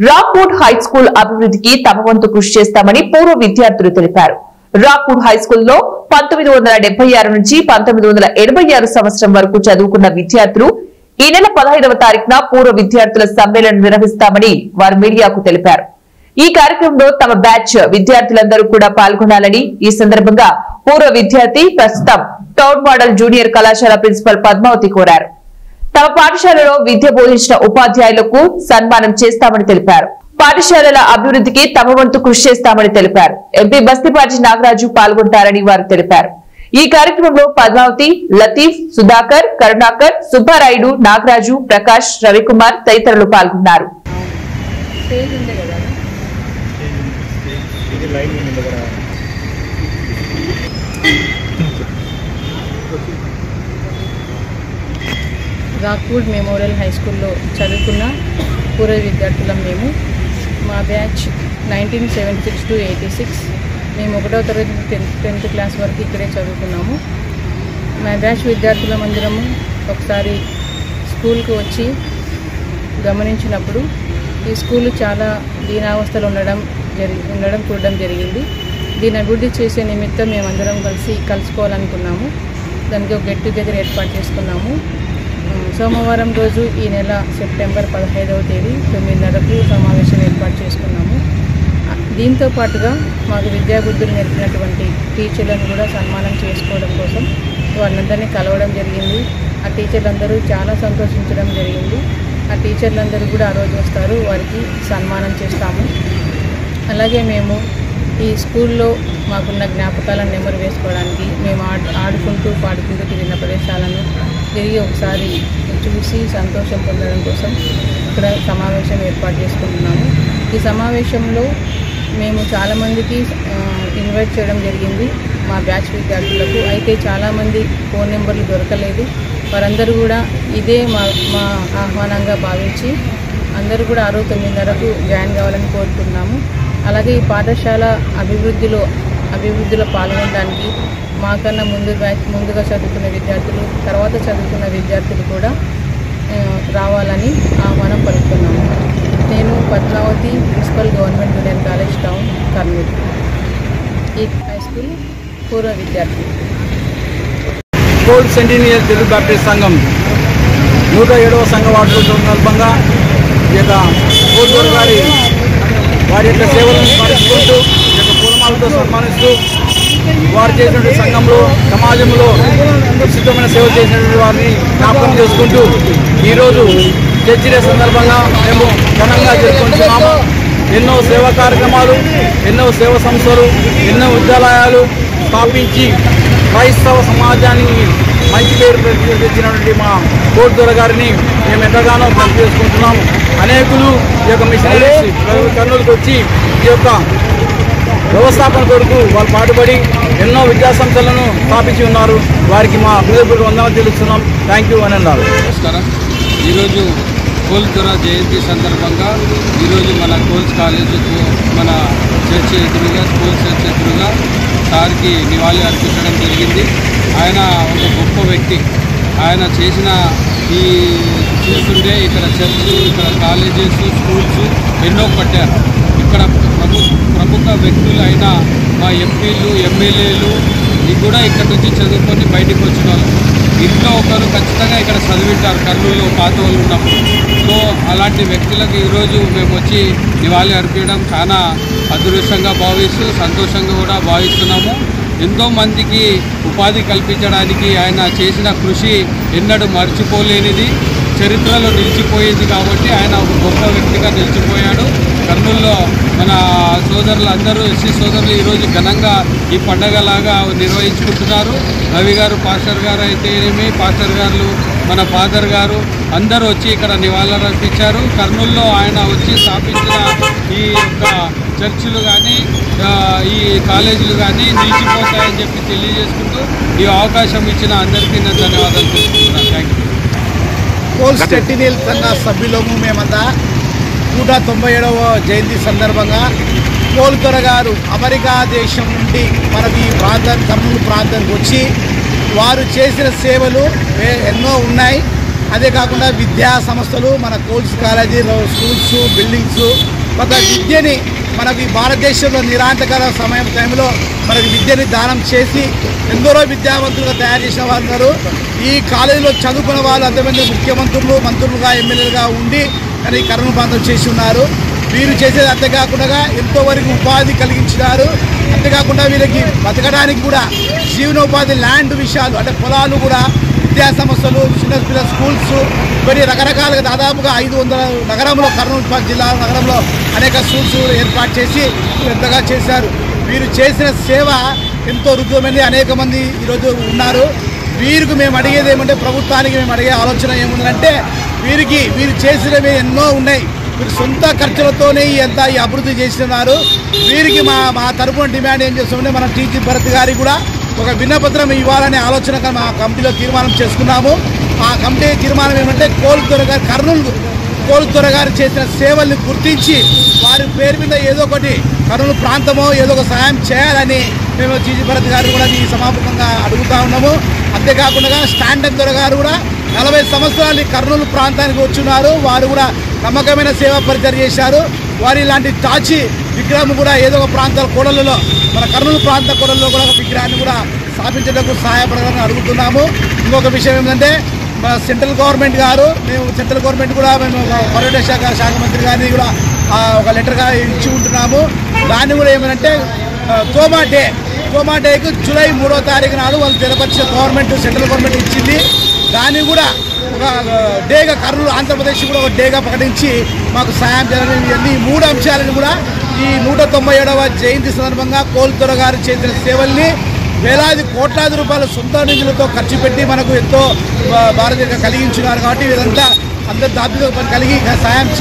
Rockwood high school అభివృద్ధికి తమ వంతు కృషి చేస్తామని పూర్వ విద్యార్థులు తెలిపారు. రాక్వుడ్ హై స్కూల్లో 1976 నుంచి 1986 సంవత్సరం వరకు చదువుకున్న విద్యార్థులు ఈ నెల 15వ తారీఖున పూర్వ విద్యార్థుల సమ్మేళనం నిర్వహిస్తామని వారు మీడియాకు తెలిపారు. ఈ కార్యక్రమంలో తమ బ్యాచ్ విద్యార్థులందరూ కూడా పాల్గొనాలని ఈ సందర్భంగా పూర్వ విద్యార్థి ప్రస్తుతం టౌన్ మోడల్ జూనియర్ కళాశాల ప్రిన్సిపల్ పద్మావతి కోరారు. తమ పాఠశాలలో విద్య బోధించిన ఉపాధ్యాయులకు సన్మానం చేస్తామని తెలిపారు. పాఠశాలల అభివృద్ధికి తమ వంతు కృషి చేస్తామని తెలిపారు. ఎంపీ బస్తిపాటి నాగరాజు పాల్గొంటారని వారు తెలిపారు. ఈ కార్యక్రమంలో పద్మావతి, లతీఫ్, సుధాకర్, కరుణాకర్, సుబ్బారాయుడు, నాగరాజు, ప్రకాష్, రవికుమార్ తదితరులు పాల్గొన్నారు. రాక్వుడ్ మెమోరియల్ హై స్కూల్లో చదువుకున్న పూర్వ విద్యార్థులం మేము. మా బ్యాచ్ 1976 to 86. మేము 1వ తరగతి 10th క్లాస్ వరకు ఇక్కడే చదువుకున్నాము. మా బ్యాచ్ విద్యార్థులం అందరము ఒకసారి స్కూల్కి వచ్చి గమనించినప్పుడు ఈ స్కూల్ చాలా దీనావస్థలో ఉండడం చూడడం జరిగింది. దీని అభివృద్ధి చేసే నిమిత్తం మేమందరం కలుసుకోవాలనుకున్నాము. దానికి ఒక గెట్ టుగెదర్ ఏర్పాటు చేసుకున్నాము. సోమవారం రోజు ఈ నెల సెప్టెంబర్ 15వ తేదీ 9:30కు సమావేశం ఏర్పాటు చేసుకున్నాము. దీంతో పాటుగా మాకు విద్యాబుద్ధులు నేర్పినటువంటి టీచర్లను కూడా సన్మానం చేసుకోవడం కోసం వారినందరినీ కలవడం జరిగింది. ఆ టీచర్లందరూ చాలా సంతోషించడం జరిగింది. ఆ టీచర్లందరూ కూడా ఆ రోజు వస్తారు, వారికి సన్మానం చేస్తాము. అలాగే మేము ఈ స్కూల్లో మాకున్న జ్ఞాపకాలను నెమరు వేసుకోవడానికి మేము ఆడుకుంటూ పాడుకుంటూ తిరిగిన ప్రదేశాలను తిరిగి ఒకసారి చూసి సంతోషం పొందడం కోసం ఇక్కడ సమావేశం ఏర్పాటు చేసుకుంటున్నాము. ఈ సమావేశంలో మేము చాలామందికి ఇన్వైట్ చేయడం జరిగింది మా బ్యాచ్ విద్యార్థులకు. అయితే చాలామంది ఫోన్ నెంబర్లు దొరకలేదు. వారందరూ కూడా ఇదే మా ఆహ్వానంగా భావించి అందరూ కూడా 9:30కు జాయిన్ కావాలని కోరుతున్నాము. అలాగే ఈ పాఠశాల అభివృద్ధిలో పాల్గొనడానికి మాకన్నా ముందుగా చదువుకున్న విద్యార్థులు, తర్వాత చదువుకున్న విద్యార్థులు కూడా రావాలని ఆహ్వానం పలుకుతున్నాము. నేను Padmavathi, principal government junior college, town, Kurnool. ఈ హై స్కూల్ పూర్వ విద్యార్థి. గోల్డ్ సెంటీనియర్ తెలుగు బ్యాప్టిస్ట్ సంఘం 107వ సంఘ వార్డు సందర్భంగా ఈ యొక్క కోటూరు గారి వారి యొక్క సేవలను స్మరించుకుంటూ ఈ యొక్క పూలమాలతో సన్మానిస్తూ వారు చేసినటువంటి సంఘంలో సమాజంలో విస్తృతమైన సేవ చేసినటువంటి వారిని జ్ఞాపకం చేసుకుంటూ ఈరోజు చర్చి డే సందర్భంగా మేము ఘనంగా జరుపుకుంటున్నాము. ఎన్నో సేవా కార్యక్రమాలు, ఎన్నో సేవా సంస్థలు, ఎన్నో విద్యాలయాలు స్థాపించి క్రైస్తవ సమాజానికి మంచి పేరు తెచ్చినటువంటి మా కోటూరు గారిని మేము ఎంతగానో గుర్తు చేసుకుంటున్నాము. అనేకులు ఈ యొక్క మిషనరీస్ కర్నూలుకు వచ్చి ఈ యొక్క వ్యవస్థాపన కొరకు వాళ్ళు పాటుపడి ఎన్నో విద్యాసంస్థలను స్థాపించి ఉన్నారు. వారికి మా హృదయపూర్వక వందనాలు తెలుస్తున్నాం. థ్యాంక్ యూ అని అన్నారు. నమస్కారం. ఈరోజు కోల్దొర జయంతి సందర్భంగా ఈరోజు మన కోల్స్ కాలేజీకు మన చర్చ్ ఎదురుగా స్కూల్ చర్చ్ ఎదురుగా సార్కి నివాళి అర్పించడం జరిగింది. ఆయన ఒక గొప్ప వ్యక్తి. ఆయన చేసిన ఈ చూస్తుంటే ఇక్కడ చర్చ్, ఇక్కడ కాలేజెస్, స్కూల్స్ ఎన్నో కట్టారు. ఇక్కడ ప్రముఖ వ్యక్తులు అయిన మా ఎంపీలు, ఎమ్మెల్యేలు కూడా ఇక్కడ నుంచి చదువుకొని బయటకు వచ్చిన వాళ్ళు ఇంట్లో ఒకరు ఖచ్చితంగా ఇక్కడ చదివింటారు కర్నూలులో పాత వాళ్ళు ఉన్నప్పుడు. సో అలాంటి వ్యక్తులకు ఈరోజు మేము వచ్చి నివాళి అర్పించడం చాలా అదృష్టంగా భావిస్తూ సంతోషంగా కూడా భావిస్తున్నాము. ఎంతోమందికి ఉపాధి కల్పించడానికి ఆయన చేసిన కృషి ఎన్నడూ మర్చిపోలేనిది, చరిత్రలో నిలిచిపోయింది. కాబట్టి ఆయన ఒక గొప్ప వ్యక్తిగా నిలిచిపోయాడు. కర్నూలులో మన సోదరులు ఎస్సీ సోదరులు ఈరోజు ఘనంగా ఈ పండగలాగా నిర్వహించుకుంటున్నారు. రవి గారు, పాస్టర్ గారు అయితేనేమి, పాస్టర్ గారు, మన ఫాదర్ గారు అందరూ వచ్చి ఇక్కడ నివాళులు అర్పించారు. కర్నూలులో ఆయన వచ్చి స్థాపించిన ఈ యొక్క చర్చిలు కానీ ఈ కాలేజీలు కానీ నిలిచిపోతాయని చెప్పి తెలియజేసుకుంటూ ఈ అవకాశం ఇచ్చిన అందరికీ నేను ధన్యవాదాలు తెలుపుతున్నాను. Thank you. కోల్స్ సెంటీనియల్ సంఘ సభ్యులము మేమంతా 197వ జయంతి సందర్భంగా కోల్దొర గారు అమెరికా దేశం నుండి మనకి ఈ కర్నూలు ప్రాంతానికి వచ్చి వారు చేసిన సేవలు ఎన్నో ఉన్నాయి. అదే కాకుండా విద్యా సంస్థలు, మన కోల్స్ కాలేజీ, స్కూల్స్, బిల్డింగ్స్, ఒక విద్యని మనకి భారతదేశంలో నిరాంతకర టైంలో మనకి విద్యని దానం చేసి ఎందరో విద్యావంతులుగా తయారు చేసిన వారు ఉన్నారు. ఈ కాలేజీలో చదువుకున్న వాళ్ళు అంతమంది ముఖ్యమంత్రులు, మంత్రులుగా, ఎమ్మెల్యేలుగా ఉండి కానీ కర్నూలు ప్రాంతం చేసి ఉన్నారు. వీరు చేసేది అంతేకాకుండా ఎంతో వరకు ఉపాధి కలిగించినారు. అంతేకాకుండా వీళ్ళకి బతకడానికి కూడా జీవనోపాధి ల్యాండ్ విషయాలు అంటే పొలాలు కూడా, విద్యా సంస్థలు, చిన్న పిల్లల స్కూల్స్, మరి రకరకాలుగా దాదాపుగా 500 నగరంలో, కర్నూలు జిల్లా నగరంలో అనేక స్కూల్స్ ఏర్పాటు చేసి పెద్దగా చేశారు. వీరు చేసిన సేవ ఎంతో రుజువైంది. అనేక మంది ఈరోజు ఉన్నారు. వీరికి మేము అడిగేది ఏమంటే, ప్రభుత్వానికి మేము అడిగే ఆలోచన ఏముందంటే, వీరు చేసినవి ఎన్నో ఉన్నాయి. వీరు సొంత ఖర్చులతోనే ఎంత ఈ అభివృద్ధి చేస్తున్నారు. వీరికి మా తరపున డిమాండ్ ఏం చేస్తామంటే, మన టీజీ భరత్ గారికి కూడా ఒక విన్నపత్రం ఇవ్వాలనే ఆలోచన మా కమిటీలో తీర్మానం చేసుకున్నాము. ఆ కమిటీ తీర్మానం ఏమంటే, కర్నూలు కోలుతొర గారు చేసిన సేవల్ని గుర్తించి వారి పేరు మీద ఏదో ఒకటి కర్నూలు ప్రాంతమో ఏదో ఒక సహాయం చేయాలని మేము టీజీ భరత్ గారు కూడా ఈ సమాపకంగా అడుగుతా ఉన్నాము. అంతేకాకుండా స్టాండర్డ్ దొర గారు కూడా 40 సంవత్సరాలు కర్నూలు ప్రాంతానికి వచ్చున్నారు. వారు కూడా నమ్మకమైన సేవా పరిచయం చేశారు. వారి ఇలాంటి తాచి విగ్రహం కూడా ఏదో ఒక ప్రాంతాల కోడలలో, మన కర్నూలు ప్రాంత కోడలలో కూడా ఒక విగ్రహాన్ని కూడా స్థాపించడానికి సహాయపడాలని అడుగుతున్నాము. ఇంకొక విషయం ఏంటంటే, మన సెంట్రల్ గవర్నమెంట్ గారు, సెంట్రల్ గవర్నమెంట్ కూడా మేము పర్యాటక శాఖ మంత్రి గారిని కూడా ఒక లెటర్గా ఇచ్చి ఉంటున్నాము. దాన్ని కూడా ఏమంటే, తోమా డేకు జూలై 3వ తారీఖు నాడు వాళ్ళు తెలపరిచిన గవర్నమెంట్, సెంట్రల్ గవర్నమెంట్ ఇచ్చింది. దాన్ని కూడా ఒక డేగా కర్నూలు ఆంధ్రప్రదేశ్ కూడా ఒక డేగా ప్రకటించి మాకు సహాయం చేయాలని, ఇవన్నీ 3 అంశాలను కూడా ఈ 197వ జయంతి సందర్భంగా కోలుతొర గారు చేసిన సేవల్ని వేలాది కోట్లాది రూపాయల సొంత నిధులతో ఖర్చు పెట్టి మనకు ఎంతో భారతీయ కలిగించున్నారు. కాబట్టి ఇదంతా అందరి దాపిగా కలిగి సహాయం